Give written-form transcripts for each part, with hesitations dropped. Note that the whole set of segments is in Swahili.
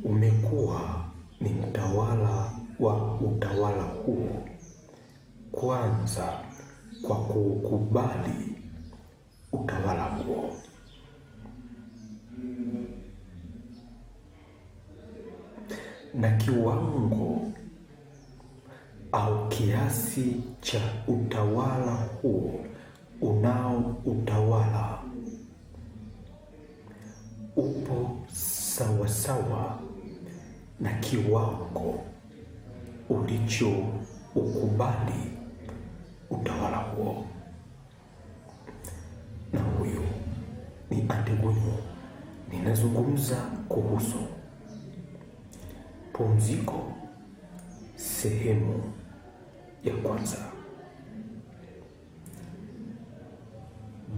umekuwa ni mtawala wa utawala huo, kwanza kwa kukubali utawala huo. Na kiwango au kiasi cha utawala huo unao utawala upo sawasawa na kiwango ulichoukubali utawala huo. Na huyu ni Antigone. Ninazungumza kuhusu pumziko sehemu ya kwanza.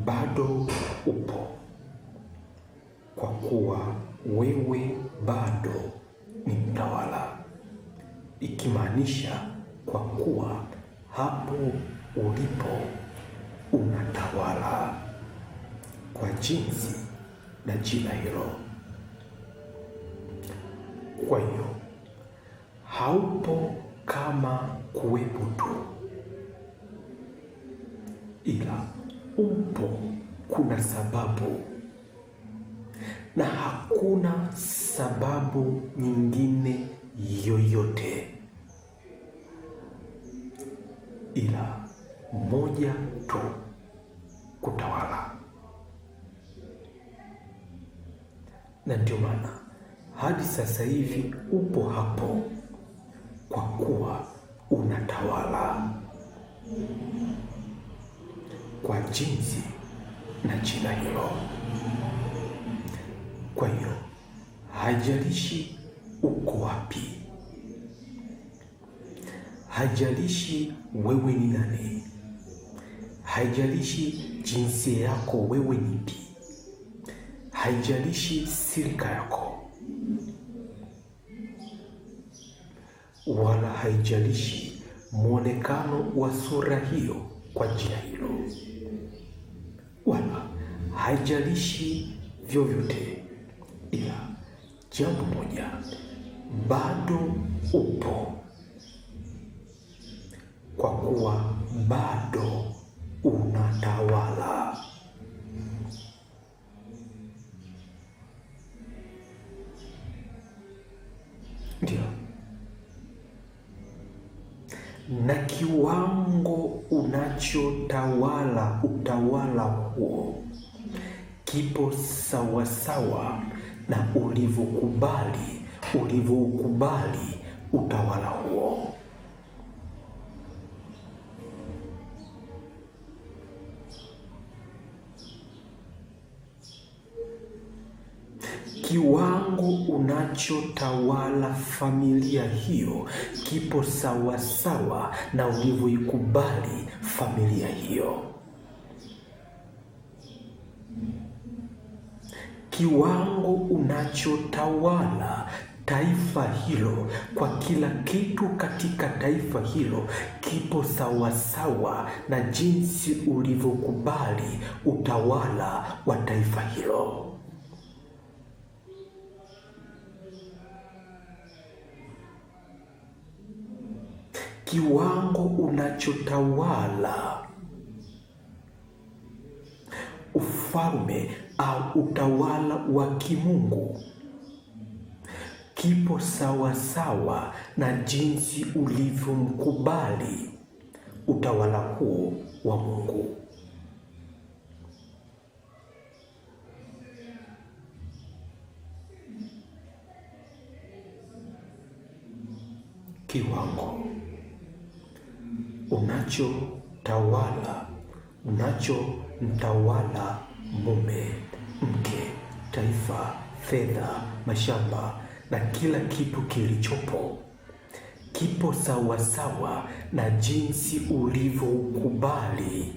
Bado upo kwa kuwa wewe bado ni mtawala, ikimaanisha kwa kuwa hapo ulipo unatawala kwa jinsi na jina hilo. Kwa hiyo haupo kama kuwepo tu, ila upo kuna sababu, na hakuna sababu nyingine yoyote ila moja tu, kutawala. Na ndio maana hadi sasa hivi upo hapo kwa kuwa unatawala kwa jinsi na jina hilo. Kwa hiyo haijalishi uko wapi, haijalishi wewe ni nani, haijalishi jinsia yako wewe ni ipi, haijalishi silika yako, wala haijalishi mwonekano wa sura hiyo kwa jina hilo, wala haijalishi vyovyote, ila jambo moja, bado upo kwa kuwa bado unatawala. Ndio. Na kiwango unachotawala utawala huo kipo sawasawa na ulivyoukubali utawala huo. Kiwango unachotawala familia hiyo kipo sawasawa na ulivyoikubali familia hiyo. Kiwango unachotawala taifa hilo kwa kila kitu katika taifa hilo kipo sawasawa na jinsi ulivyokubali utawala wa taifa hilo. Kiwango unachotawala ufalme au utawala wa kimungu kipo sawasawa na jinsi ulivyomkubali utawala huo wa Mungu. Kiwango unachomtawala mume, mke, taifa, fedha, mashamba na kila kitu kilichopo kipo sawasawa na jinsi ulivyoukubali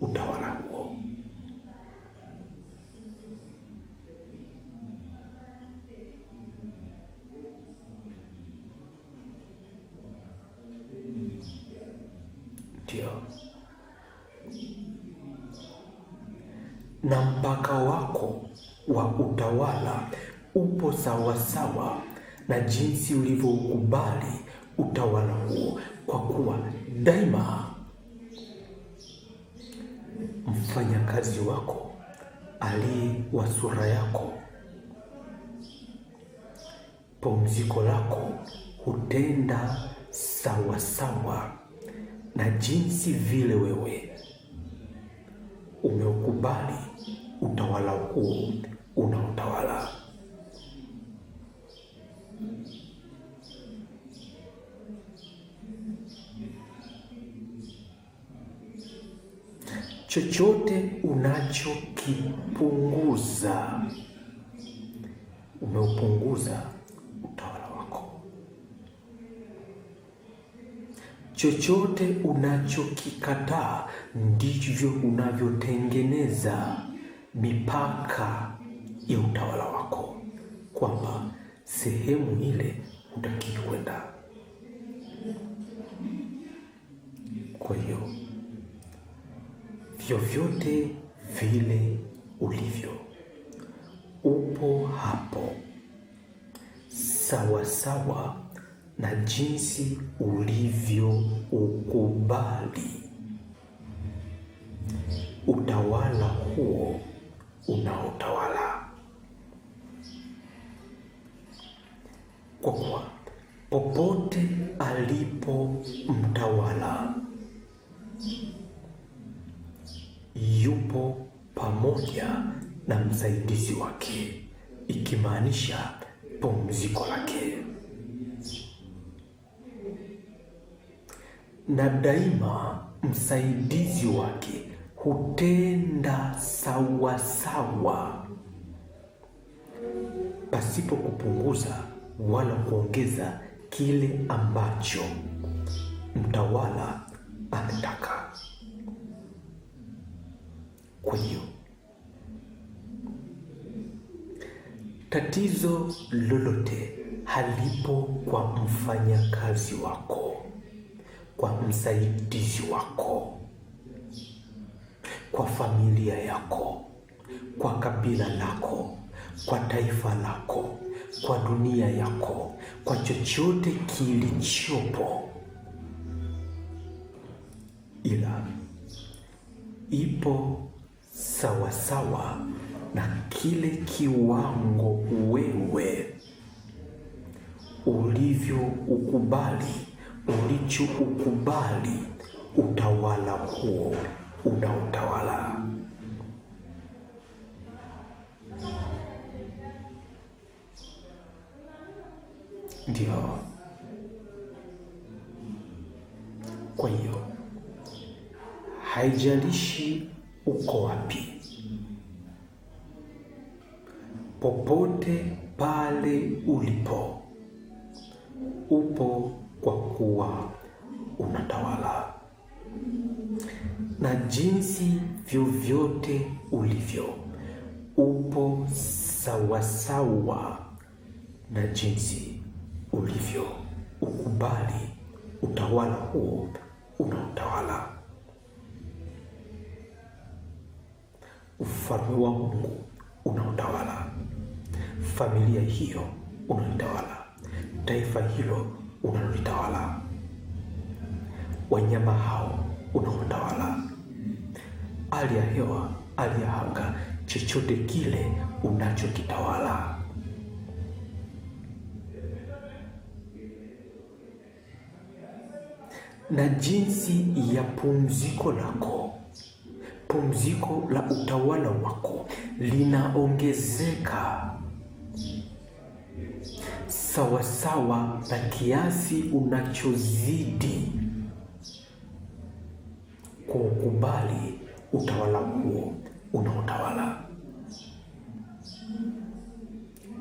utawala huo. Ndio. Na mpaka wako wa utawala upo sawasawa na jinsi ulivyoukubali utawala huo, kwa kuwa daima mfanyakazi wako aliye wa sura yako, pumziko lako hutenda sawasawa na jinsi vile wewe umeukubali utawala huo unaotawala. Chochote unachokipunguza, umeupunguza utawala wako. Chochote unachokikataa, ndivyo unavyotengeneza mipaka ya utawala wako, kwamba sehemu ile hutaki kwenda. Kwa hiyo vyovyote vile ulivyo, upo hapo sawasawa na jinsi ulivyoukubali utawala huo unaotawala. Kwa kuwa popote alipo mtawala, yupo pamoja na msaidizi wake, ikimaanisha pumziko lake. Na daima msaidizi wake hutenda sawasawa, pasipo kupunguza wala kuongeza kile ambacho mtawala ametaka. Kwa hiyo tatizo lolote halipo kwa mfanyakazi wako, kwa msaidizi wako, kwa familia yako, kwa kabila lako, kwa taifa lako, kwa dunia yako, kwa chochote kilichopo, ila ipo sawasawa na kile kiwango wewe ulichoukubali utawala huo unaotawala. Ndio. Kwa hiyo haijalishi uko wapi, popote pale ulipo, upo kwa kuwa unatawala. Na jinsi vyovyote ulivyo, upo sawasawa na jinsi ulivyo ukubali utawala huo unaotawala. Ufalme wa Mungu unaotawala, familia hiyo unaotawala, taifa hilo unalotawala, wanyama hao unaotawala, hali ya hewa, hali ya anga, chochote kile unachokitawala. Na jinsi ya pumziko lako, pumziko la utawala wako linaongezeka sawasawa na kiasi unachozidi kukubali utawala huo unaotawala.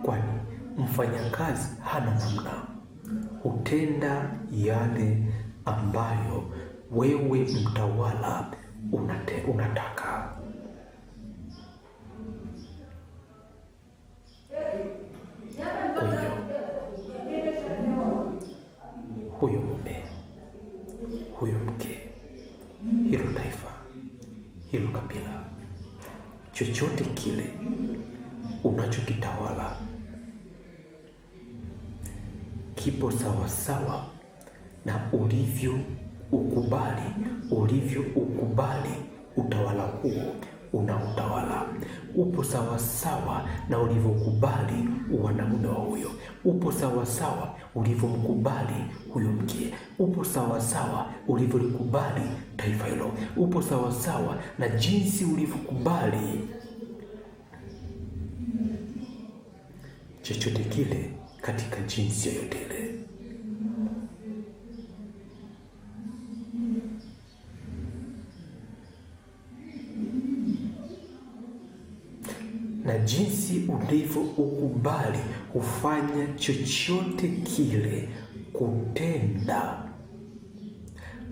Kwani mfanyakazi hana namna, hutenda yale ambayo wewe mtawala unataka. Kwa hiyo huyo mume, huyo mke, hilo taifa, hilo kabila, chochote kile unachokitawala kipo sawasawa na ulivyoukubali utawala huo unaotawala. Upo sawasawa na ulivyokubali wanaume wa huyo. Upo sawasawa ulivyomkubali huyo mke. Upo sawasawa ulivyolikubali taifa hilo. Upo sawasawa na jinsi ulivyokubali chochote kile katika jinsi yoyote ile. Na jinsi ulivyoukubali hufanya chochote kile kutenda,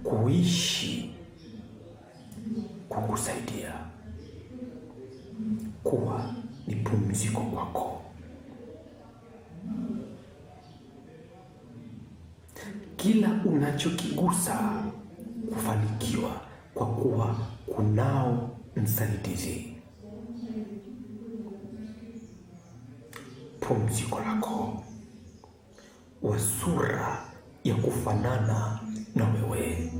kuishi, kukusaidia, kuwa ni pumziko kwako. Kila unachokigusa kufanikiwa, kwa kuwa kunao msaidizi. Pumziko lako wa sura ya kufanana na wewe,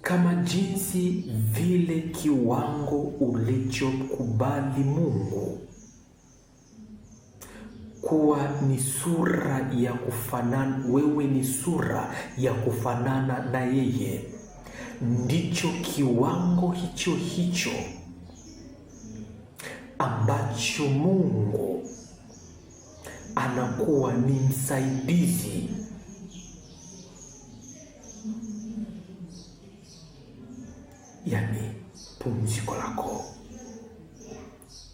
kama jinsi vile kiwango ulichokubali Mungu kuwa ni sura ya kufanana, wewe ni sura ya kufanana na yeye, ndicho kiwango hicho hicho ambacho Mungu anakuwa ni msaidizi, yani pumziko lako,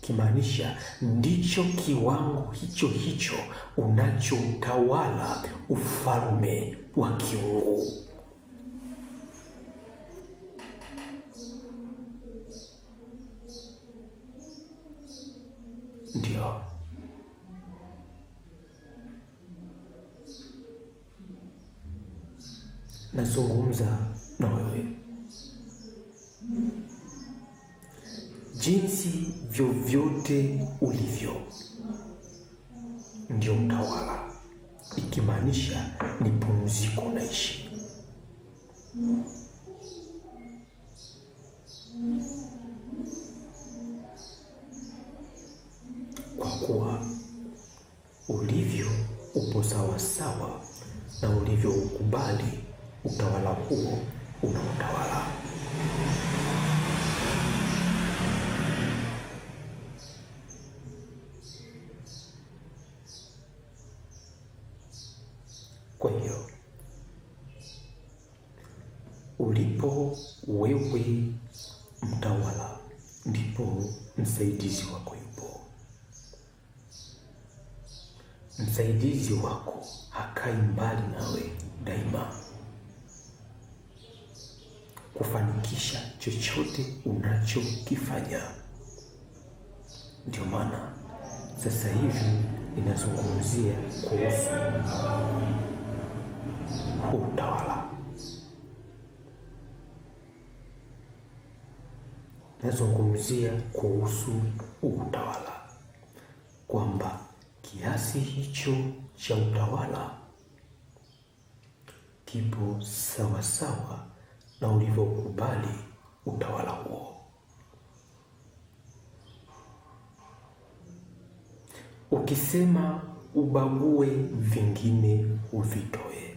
kimaanisha ndicho kiwango hicho hicho unachotawala ufalme wa kiungu. Ndio nazungumza na wewe, jinsi vyovyote ulivyo ndio utawala, ikimaanisha ni pumziko unaishi. Kwa kuwa ulivyo upo sawasawa na ulivyoukubali utawala huo unaotawala. Kwa hiyo ulipo wewe mtawala, ndipo msaidizi wako yupo. Msaidizi wako hakai mbali nawe daima, kufanikisha chochote unachokifanya. Ndio maana sasa hivi ninazungumzia kuhusu utawala. Nazungumzia kuhusu utawala, kwamba kiasi hicho cha utawala kipo sawasawa na ulivyokubali utawala huo. Ukisema ubague vingine uvitoe,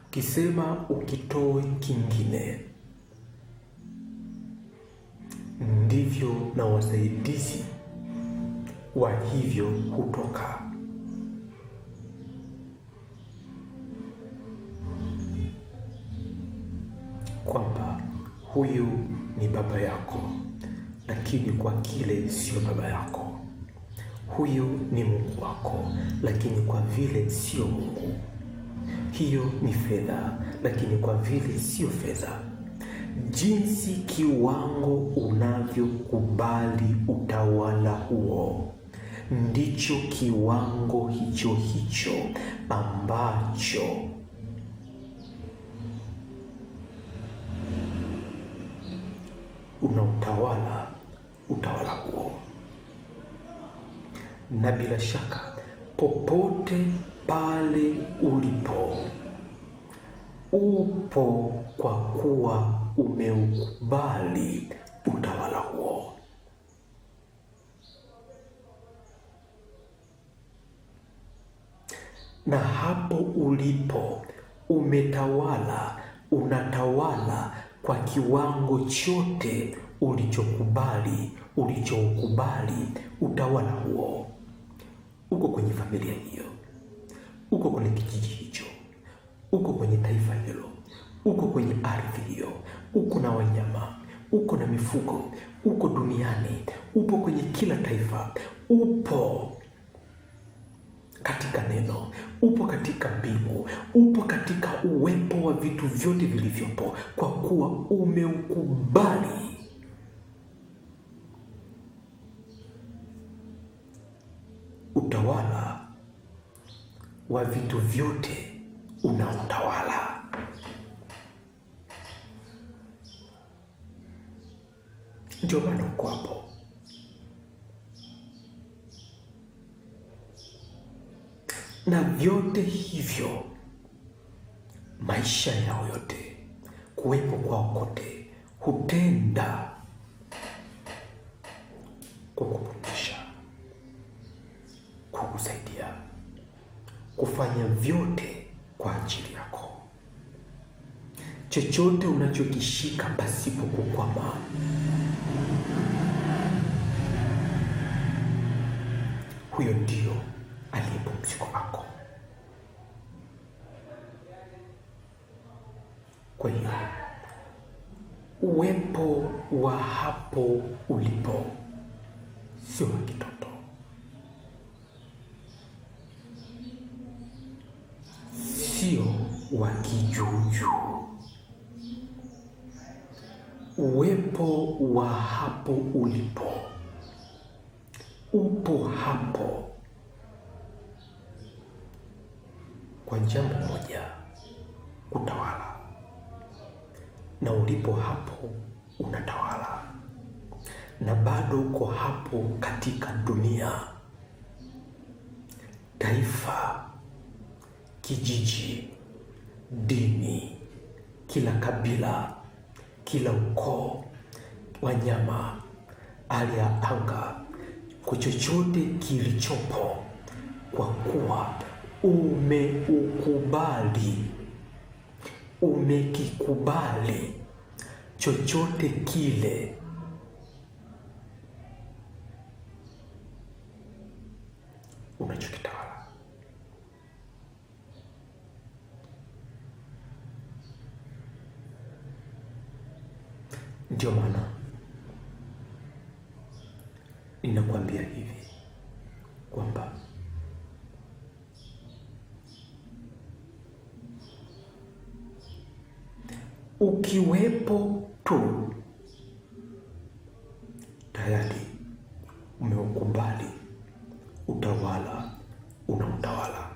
ukisema ukitoe kingine, ndivyo na wasaidizi wa hivyo hutoka. Kwamba huyu ni baba yako, lakini kwa kile sio baba yako. Huyu ni Mungu wako, lakini kwa vile sio Mungu. Hiyo ni fedha, lakini kwa vile sio fedha. Jinsi kiwango unavyokubali utawala huo, ndicho kiwango hicho hicho ambacho unautawala utawala huo. Na bila shaka popote pale ulipo, upo kwa kuwa umeukubali utawala huo. Na hapo ulipo umetawala, unatawala kwa kiwango chote ulichoukubali utawala huo. Uko kwenye familia hiyo, uko kwenye kijiji hicho, uko kwenye taifa hilo, uko kwenye ardhi hiyo, uko na wanyama, uko na mifugo, uko duniani, upo kwenye kila taifa, upo katika neno, upo katika mbingu, upo katika uwepo wa vitu vyote vilivyopo, kwa kuwa umeukubali utawala wa vitu vyote unaotawala. Ndio maana uko hapo. Na vyote hivyo, maisha yao yote, kuwepo kwao kote, hutenda kwa kupumzisha, kwa kusaidia, kufanya vyote kwa ajili yako. Chochote unachokishika pasipo kukwama, huyo ndio aliye pumziko lako. Kwa hiyo uwepo wa hapo ulipo sio wa kitoto, sio wa kijuju. Uwepo wa hapo ulipo upo hapo kwa jambo moja, kutawala. Na ulipo hapo unatawala, na bado uko hapo katika dunia, taifa, kijiji, dini, kila kabila, kila ukoo, wanyama, hali ya anga, kwa chochote kilichopo, kwa kuwa umekikubali chochote kile, unachokitawala. Ndio maana ninakwambia hivi kwamba ukiwepo tu tayari umeukubali utawala unautawala.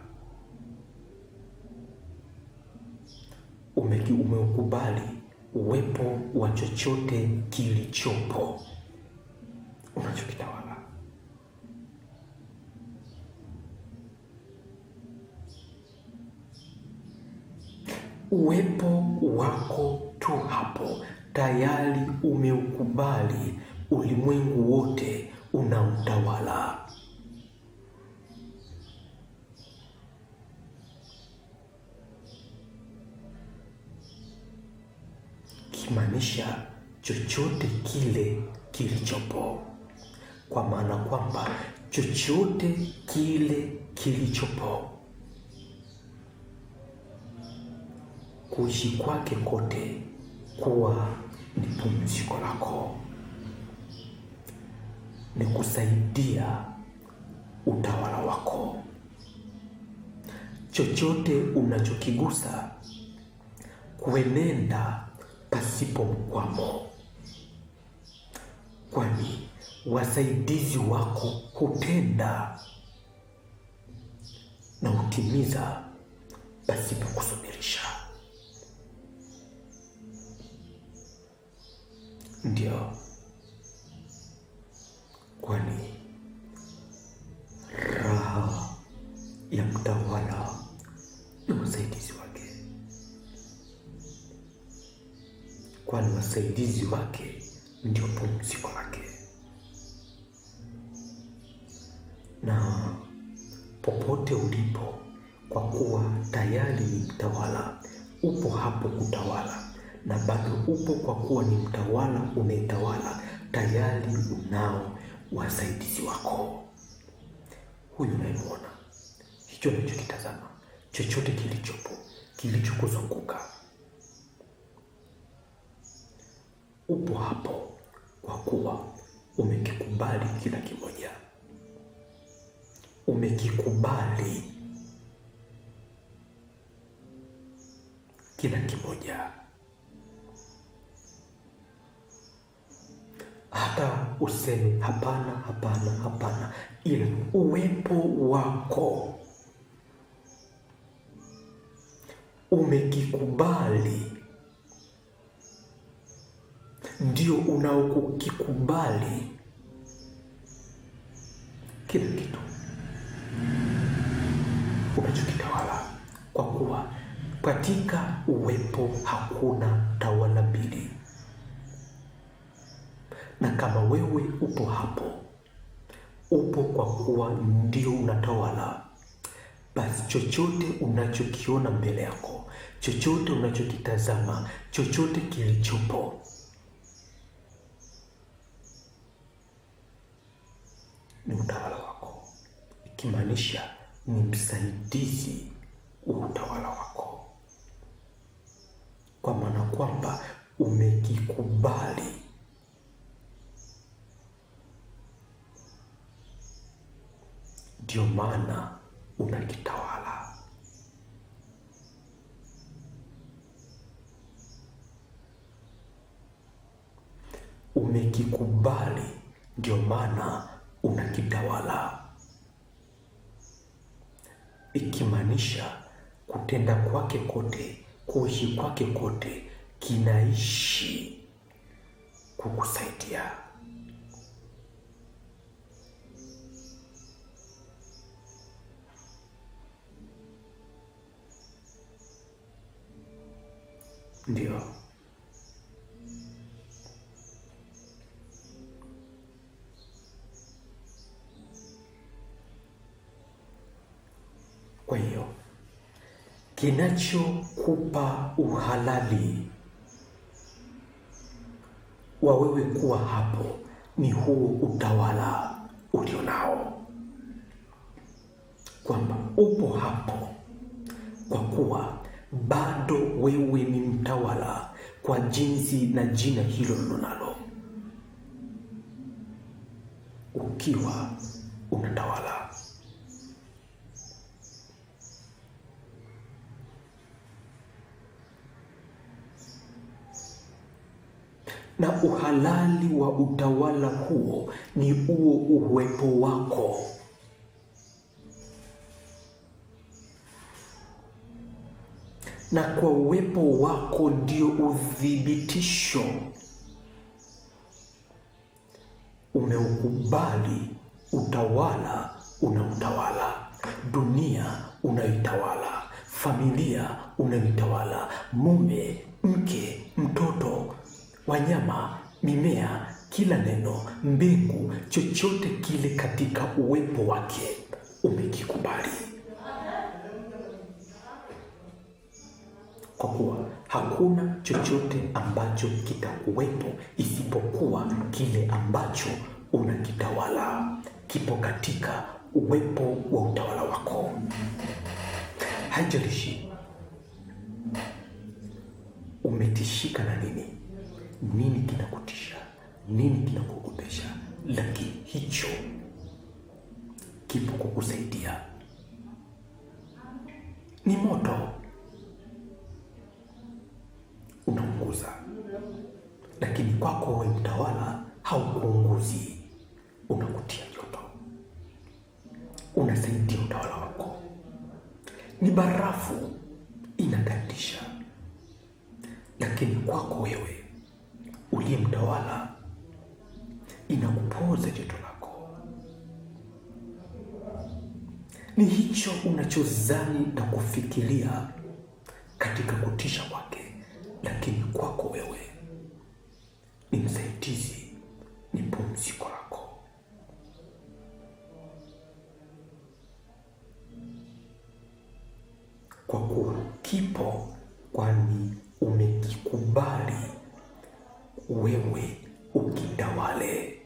Umeukubali uwepo wa chochote kilichopo unachokitawala. Uwepo wako tu hapo tayari umeukubali ulimwengu wote unautawala. Kimaanisha chochote kile kilichopo, kwa maana kwamba chochote kile kilichopo, kuishi kwake kote kuwa ni pumziko lako, ni kusaidia utawala wako. Chochote unachokigusa kuenenda pasipo mkwamo, kwani wasaidizi wako hutenda na hutimiza pasipo kusubirisha. Ndio, kwani raha ya mtawala ni wasaidizi wake, kwani wasaidizi wake ndio pumziko lake. Na popote ulipo, kwa kuwa tayari ni mtawala, upo hapo kutawala, na bado upo kwa kuwa ni mtawala unayetawala, tayari unao wasaidizi wako. Huyu unayemwona, hicho unachokitazama, chochote kilichopo, kilichokuzunguka, upo hapo kwa kuwa umekikubali kila kimoja. Umekikubali kila kimoja, hata useme hapana, hapana, hapana, ila uwepo wako umekikubali, ndio unaokikubali kila kitu unachokitawala, kwa kuwa katika uwepo hakuna tawala mbili. Na kama wewe upo hapo, upo kwa kuwa ndio unatawala, basi chochote unachokiona mbele yako, chochote unachokitazama, chochote kilichopo, ni utawala wako, ikimaanisha ni msaidizi wa utawala wako, kwa maana kwamba umekikubali. Ndio maana unakitawala. Umekikubali, ndio maana unakitawala, ikimaanisha kutenda kwake kote, kuishi kwake kote, kinaishi kukusaidia. Ndio kwa hiyo kinachokupa uhalali wa wewe kuwa hapo ni huo utawala ulionao, kwamba upo hapo kwa kuwa bado wewe ni mtawala kwa jinsi na jina hilo lonalo, ukiwa unatawala. Na uhalali wa utawala huo ni huo uwepo wako. Na kwa uwepo wako ndio uthibitisho. Umeukubali utawala unautawala, dunia unaitawala, familia unaitawala, mume, mke, mtoto, wanyama, mimea, kila neno, mbingu, chochote kile katika uwepo wake umekikubali. Kwa kuwa hakuna chochote ambacho kitakuwepo isipokuwa kile ambacho unakitawala, kipo katika uwepo wa utawala wako. Haijalishi umetishika na nini kinakutisha, nini kinakuogopesha, lakini hicho kipo kukusaidia. Ni moto unaunguza, lakini kwako wewe mtawala haukuunguzi, unakutia joto, unasaidia utawala wako. Ni barafu inagandisha, lakini kwako wewe uliye mtawala inakupoza joto lako. ni hicho unachozani na kufikiria katika kutisha kwake, lakini kwako wewe ni msaidizi, ni pumziko lako. Kwa kuwa kipo, kwani umekikubali wewe ukitawale.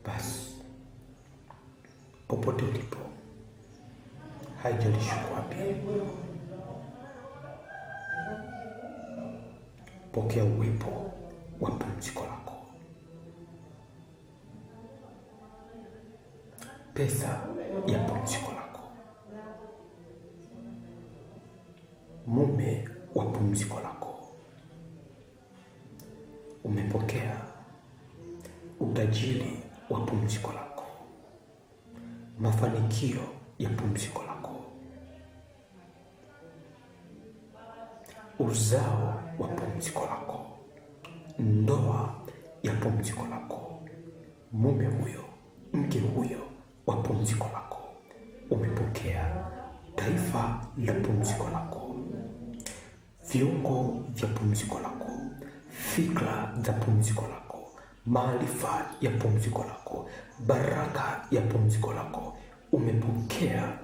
Basi popote ulipo, haijalishi wapi, pokea uwepo wa pumziko lako. Pesa ya pumziko lako, mume wa pumziko lako. Umepokea utajiri wa pumziko lako, mafanikio ya pumziko lako, uzao wa pumziko lako, ndoa ya pumziko lako, mume huyo, mke huyo wa pumziko lako. Umepokea taifa la pumziko lako, viungo vya pumziko lako, fikra za pumziko lako, maarifa ya pumziko lako, baraka ya pumziko lako. Umepokea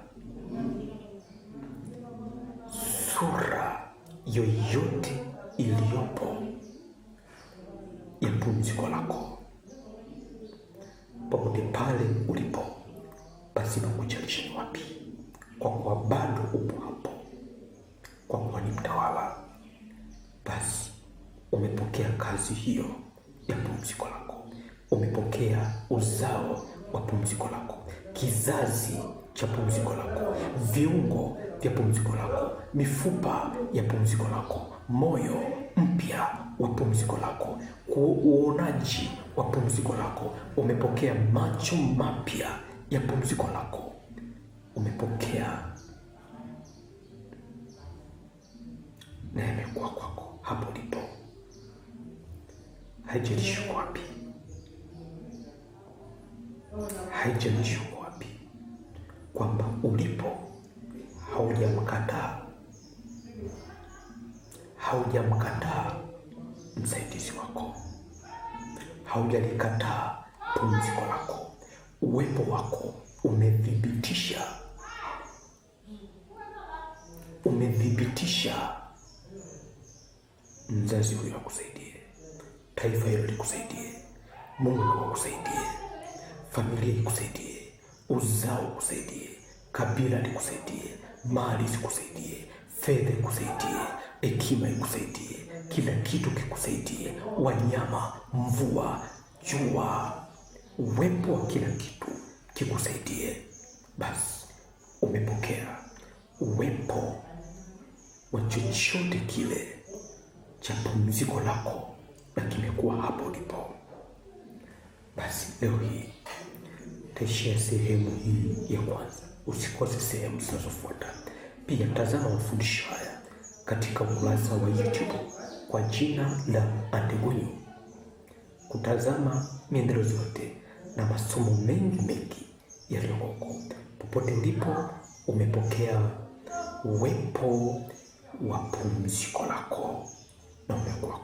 sura yoyote iliyopo ya pumziko lako, popote pale ulipo, basi kujalisha ni wapi, kwa kuwa bado upo hapo, kwa kuwa ni mtawala. Basi umepokea kazi hiyo ya pumziko lako, umepokea uzao wa pumziko lako, kizazi cha pumziko lako, viungo vya pumziko lako, mifupa ya pumziko lako, moyo mpya wa pumziko lako, uonaji wa pumziko lako. Umepokea macho mapya ya pumziko lako, umepokea na yamekuwa kwako hapo ulipo. Haijalishi wapi, haijalishi wapi, kwamba ulipo haujamkataa msaidizi wako, haujalikataa pumziko lako. Uwepo wako umethibitisha mzazi huyo akusaidie, taifa hilo likusaidie, Mungu akusaidie, familia ikusaidie, uzao ukusaidie, kabila likusaidie, mali zikusaidie, fedha ikusaidie, hekima ikusaidie, kila kitu kikusaidie, wanyama, mvua, jua, uwepo wa kila kitu kikusaidie. Basi umepokea uwepo wa chochote kile cha pumziko lako, na kimekuwa hapo ulipo. Basi leo hii taishia sehemu hii ya kwanza. Usikose sehemu zinazofuata. Pia tazama mafundisho haya katika ukurasa wa YouTube kwa jina la Andegunyu, kutazama miendelezo yote na masomo mengi yaliyoko. Popote ulipo, umepokea uwepo wa pumziko lako na umekuwa